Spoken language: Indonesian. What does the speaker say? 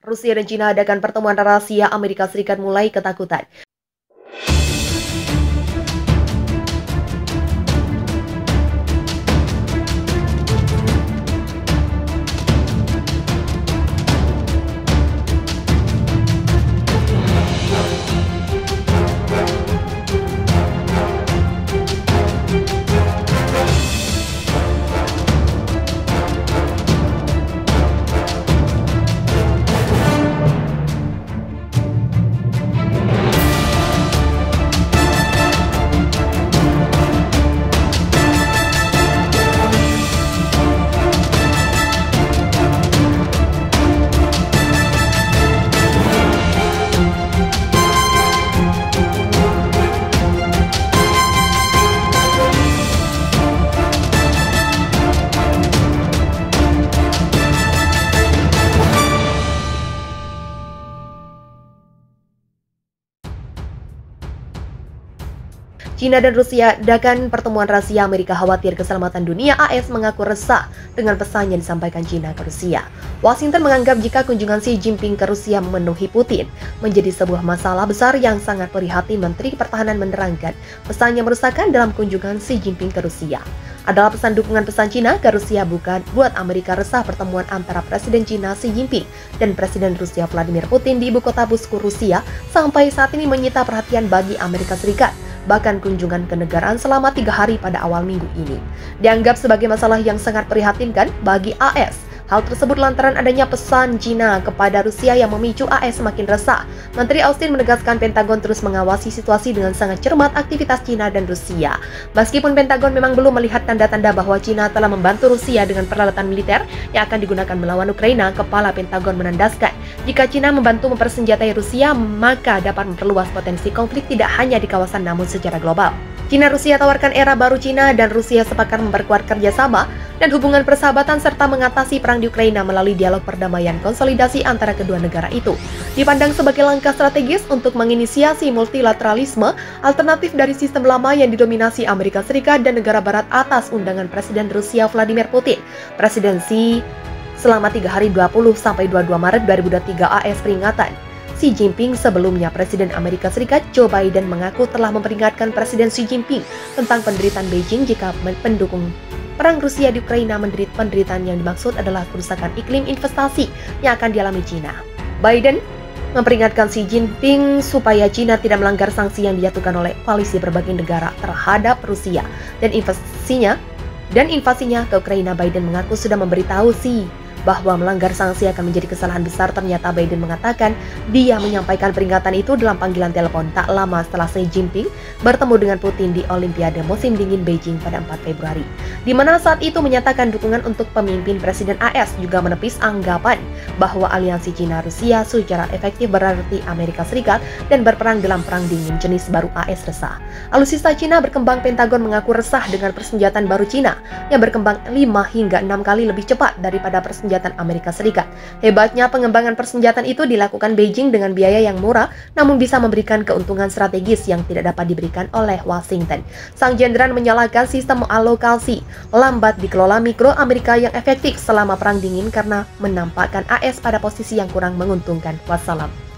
Rusia dan China adakan pertemuan rahasia Amerika Serikat mulai ketakutan. China dan Rusia adakan pertemuan rahasia. Amerika khawatir keselamatan dunia. AS mengaku resah dengan pesan yang disampaikan China ke Rusia. Washington menganggap jika kunjungan Xi Jinping ke Rusia memenuhi Putin menjadi sebuah masalah besar yang sangat prihatin. Menteri Pertahanan menerangkan pesan yang meresahkan dalam kunjungan Xi Jinping ke Rusia adalah pesan dukungan pesan China ke Rusia bukan buat Amerika resah. Pertemuan antara Presiden China Xi Jinping dan Presiden Rusia Vladimir Putin di ibu kota Moscow, Rusia sampai saat ini menyita perhatian bagi Amerika Serikat. Bahkan kunjungan kenegaraan selama 3 hari pada awal minggu ini dianggap sebagai masalah yang sangat prihatinkan bagi AS. Hal tersebut lantaran adanya pesan China kepada Rusia yang memicu AS semakin resah. Menteri Austin menegaskan Pentagon terus mengawasi situasi dengan sangat cermat aktivitas China dan Rusia. Meskipun Pentagon memang belum melihat tanda-tanda bahwa China telah membantu Rusia dengan peralatan militer yang akan digunakan melawan Ukraina, Kepala Pentagon menandaskan jika China membantu mempersenjatai Rusia, maka dapat memperluas potensi konflik tidak hanya di kawasan namun secara global. China-Rusia tawarkan era baru. China dan Rusia sepakat memperkuat kerjasama dan hubungan persahabatan serta mengatasi perang di Ukraina melalui dialog perdamaian. Konsolidasi antara kedua negara itu dipandang sebagai langkah strategis untuk menginisiasi multilateralisme alternatif dari sistem lama yang didominasi Amerika Serikat dan negara barat atas undangan Presiden Rusia Vladimir Putin. Presiden Xi selama 3 hari 20-22 Maret 2023 AS peringatan. Xi Jinping sebelumnya Presiden Amerika Serikat Joe Biden mengaku telah memperingatkan Presiden Xi Jinping tentang penderitaan Beijing jika pendukung perang Rusia di Ukraina menderita. Penderitaan yang dimaksud adalah kerusakan iklim investasi yang akan dialami China. Biden memperingatkan Xi Jinping supaya China tidak melanggar sanksi yang dijatuhkan oleh koalisi berbagai negara terhadap Rusia dan invasinya ke Ukraina. Biden mengaku sudah memberitahu Xi bahwa melanggar sanksi akan menjadi kesalahan besar. Ternyata Biden mengatakan dia menyampaikan peringatan itu dalam panggilan telepon tak lama setelah Xi Jinping bertemu dengan Putin di Olimpiade musim dingin Beijing pada 4 Februari, di mana saat itu menyatakan dukungan untuk pemimpin Presiden AS, juga menepis anggapan bahwa aliansi China-Rusia secara efektif berarti Amerika Serikat dan berperang dalam perang dingin jenis baru. AS resah. Alutsista China berkembang. Pentagon mengaku resah dengan persenjataan baru China yang berkembang 5 hingga 6 kali lebih cepat daripada persenjataan Amerika Serikat. Hebatnya pengembangan persenjataan itu dilakukan Beijing dengan biaya yang murah namun bisa memberikan keuntungan strategis yang tidak dapat diberikan oleh Washington. Sang jenderal menyalahkan sistem alokasi lambat dikelola mikro Amerika yang efektif selama perang dingin karena menampakkan AS pada posisi yang kurang menguntungkan. Wassalam.